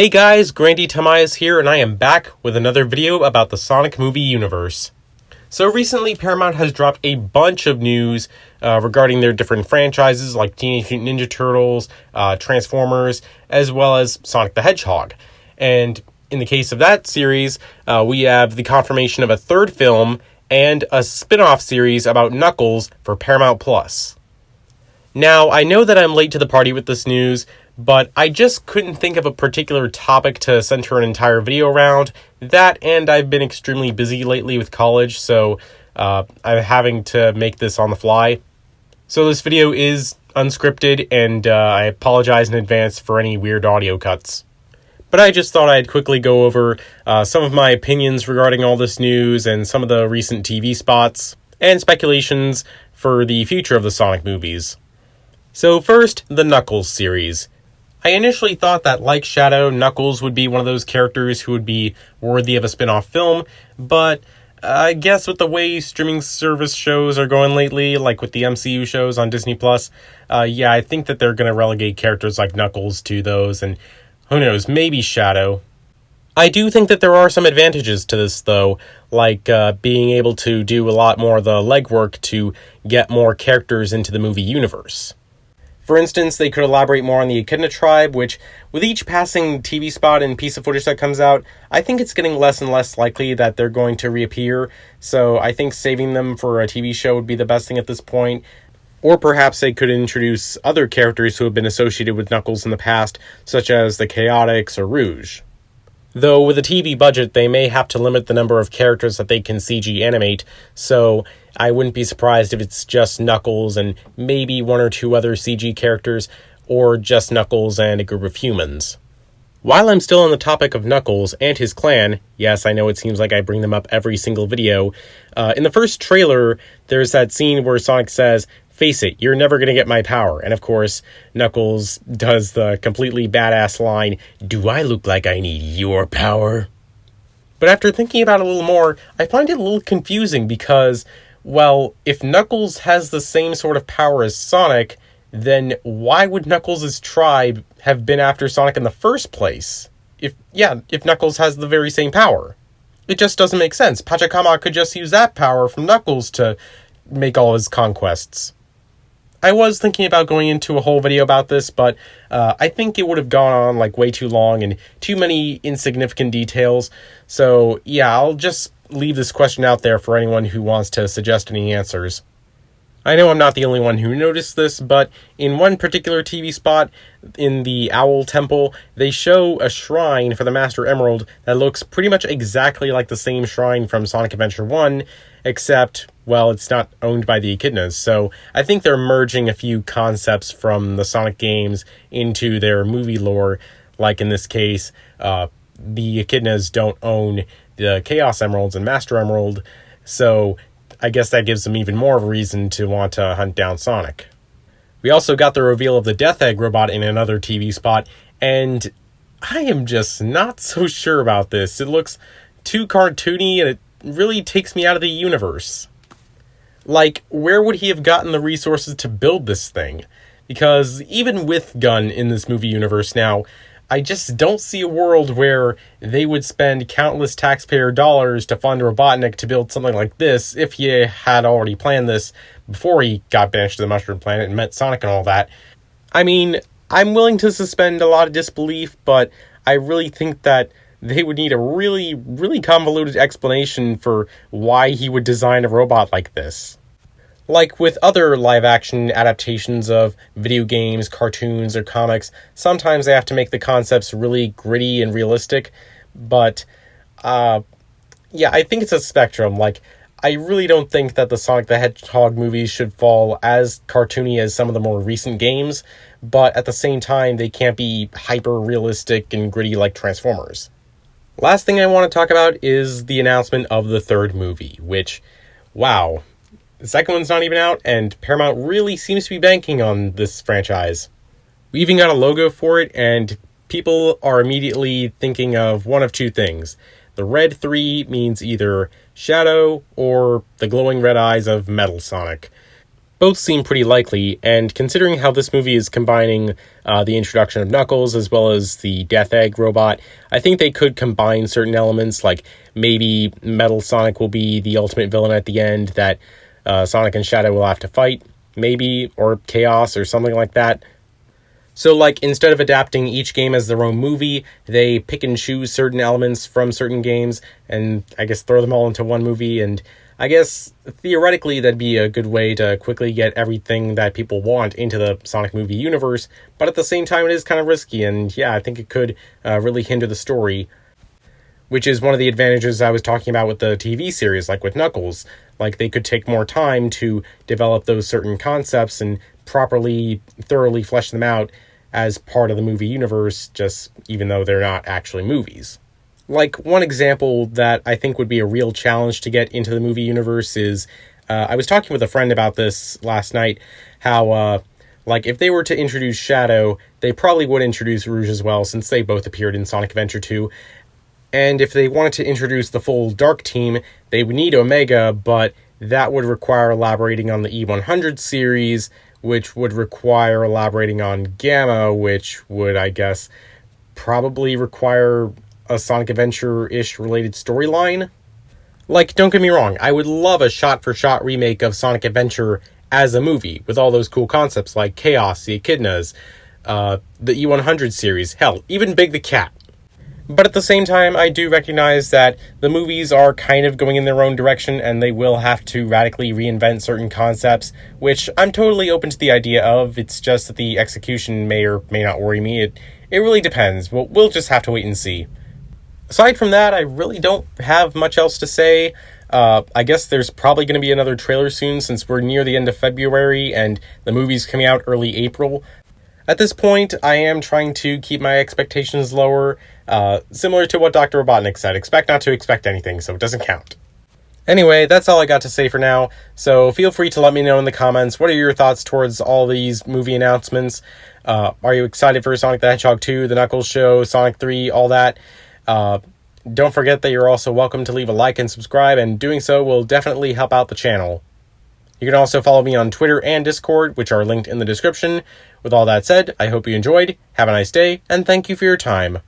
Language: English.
Hey guys, Grandy Tamias here, and I am back with another video about the Sonic movie universe. So recently, Paramount has dropped a bunch of news regarding their different franchises like Teenage Mutant Ninja Turtles, Transformers, as well as Sonic the Hedgehog. And in the case of that series, we have the confirmation of a third film and a spin-off series about Knuckles for Paramount+. Now, I know that I'm late to the party with this news, but I just couldn't think of a particular topic to center an entire video around. That, and I've been extremely busy lately with college, so I'm having to make this on the fly. So this video is unscripted, and I apologize in advance for any weird audio cuts. But I just thought I'd quickly go over some of my opinions regarding all this news and some of the recent TV spots and speculations for the future of the Sonic movies. So first, the Knuckles series. I initially thought that, like Shadow, Knuckles would be one of those characters who would be worthy of a spin-off film, but I guess with the way streaming service shows are going lately, like with the MCU shows on Disney+, I think that they're going to relegate characters like Knuckles to those, and who knows, maybe Shadow. I do think that there are some advantages to this, though, like being able to do a lot more of the legwork to get more characters into the movie universe. For instance, they could elaborate more on the Echidna tribe, which, with each passing TV spot and piece of footage that comes out, I think it's getting less and less likely that they're going to reappear, so I think saving them for a TV show would be the best thing at this point. Or perhaps they could introduce other characters who have been associated with Knuckles in the past, such as the Chaotix or Rouge. Though with a TV budget, they may have to limit the number of characters that they can CG animate, so I wouldn't be surprised if it's just Knuckles and maybe one or two other CG characters, or just Knuckles and a group of humans. While I'm still on the topic of Knuckles and his clan, yes, I know it seems like I bring them up every single video, in the first trailer, there's that scene where Sonic says, "Face it, you're never gonna get my power." And of course, Knuckles does the completely badass line, "Do I look like I need your power?" But after thinking about it a little more, I find it a little confusing because, well, if Knuckles has the same sort of power as Sonic, then why would Knuckles' tribe have been after Sonic in the first place? If Knuckles has the very same power. It just doesn't make sense. Pachacamac could just use that power from Knuckles to make all his conquests. I was thinking about going into a whole video about this, but I think it would have gone on like way too long and too many insignificant details. So yeah, I'll just leave this question out there for anyone who wants to suggest any answers. I know I'm not the only one who noticed this, but in one particular TV spot in the Owl Temple, they show a shrine for the Master Emerald that looks pretty much exactly like the same shrine from Sonic Adventure 1, except, well, it's not owned by the Echidnas, so I think they're merging a few concepts from the Sonic games into their movie lore, like in this case, the Echidnas don't own the Chaos Emeralds and Master Emerald, so I guess that gives them even more of a reason to want to hunt down Sonic. We also got the reveal of the Death Egg robot in another TV spot, and I am just not so sure about this. It looks too cartoony, and it really takes me out of the universe. Like, where would he have gotten the resources to build this thing? Because even with Gunn in this movie universe now, I just don't see a world where they would spend countless taxpayer dollars to fund Robotnik to build something like this if he had already planned this before he got banished to the Mushroom Planet and met Sonic and all that. I mean, I'm willing to suspend a lot of disbelief, but I really think that they would need a really, really convoluted explanation for why he would design a robot like this. Like with other live-action adaptations of video games, cartoons, or comics, sometimes they have to make the concepts really gritty and realistic, but, I think it's a spectrum. Like, I really don't think that the Sonic the Hedgehog movies should fall as cartoony as some of the more recent games, but at the same time, they can't be hyper-realistic and gritty like Transformers. Last thing I want to talk about is the announcement of the third movie, which, wow. The second one's not even out, and Paramount really seems to be banking on this franchise. We even got a logo for it, and people are immediately thinking of one of two things. The red 3 means either Shadow or the glowing red eyes of Metal Sonic. Both seem pretty likely, and considering how this movie is combining the introduction of Knuckles as well as the Death Egg robot, I think they could combine certain elements, like maybe Metal Sonic will be the ultimate villain at the end that Sonic and Shadow will have to fight, maybe, or Chaos or something like that. So, like, instead of adapting each game as their own movie, they pick and choose certain elements from certain games and, I guess, throw them all into one movie. And I guess, theoretically, that'd be a good way to quickly get everything that people want into the Sonic movie universe. But at the same time, it is kind of risky. And, yeah, I think it could really hinder the story, which is one of the advantages I was talking about with the TV series, like with Knuckles. Like, they could take more time to develop those certain concepts and properly, thoroughly flesh them out as part of the movie universe, just even though they're not actually movies. Like, one example that I think would be a real challenge to get into the movie universe is, I was talking with a friend about this last night, how, like, if they were to introduce Shadow, they probably would introduce Rouge as well, since they both appeared in Sonic Adventure 2. And if they wanted to introduce the full Dark Team, they would need Omega, but that would require elaborating on the E100 series, which would require elaborating on Gamma, which would, I guess, probably require a Sonic Adventure-ish related storyline. Like, don't get me wrong, I would love a shot-for-shot remake of Sonic Adventure as a movie, with all those cool concepts like Chaos, the Echidnas, the E100 series, hell, even Big the Cat. But at the same time, I do recognize that the movies are kind of going in their own direction, and they will have to radically reinvent certain concepts, which I'm totally open to the idea of. It's just that the execution may or may not worry me. It really depends. We'll just have to wait and see. Aside from that, I really don't have much else to say. I guess there's probably going to be another trailer soon, since we're near the end of February, and the movie's coming out early April. At this point, I am trying to keep my expectations lower, similar to what Dr. Robotnik said. Expect not to expect anything, so it doesn't count. Anyway, that's all I got to say for now, so feel free to let me know in the comments, what are your thoughts towards all these movie announcements? Are you excited for Sonic the Hedgehog 2, The Knuckles Show, Sonic 3, all that? Don't forget that you're also welcome to leave a like and subscribe, and doing so will definitely help out the channel. You can also follow me on Twitter and Discord, which are linked in the description. With all that said, I hope you enjoyed, have a nice day, and thank you for your time.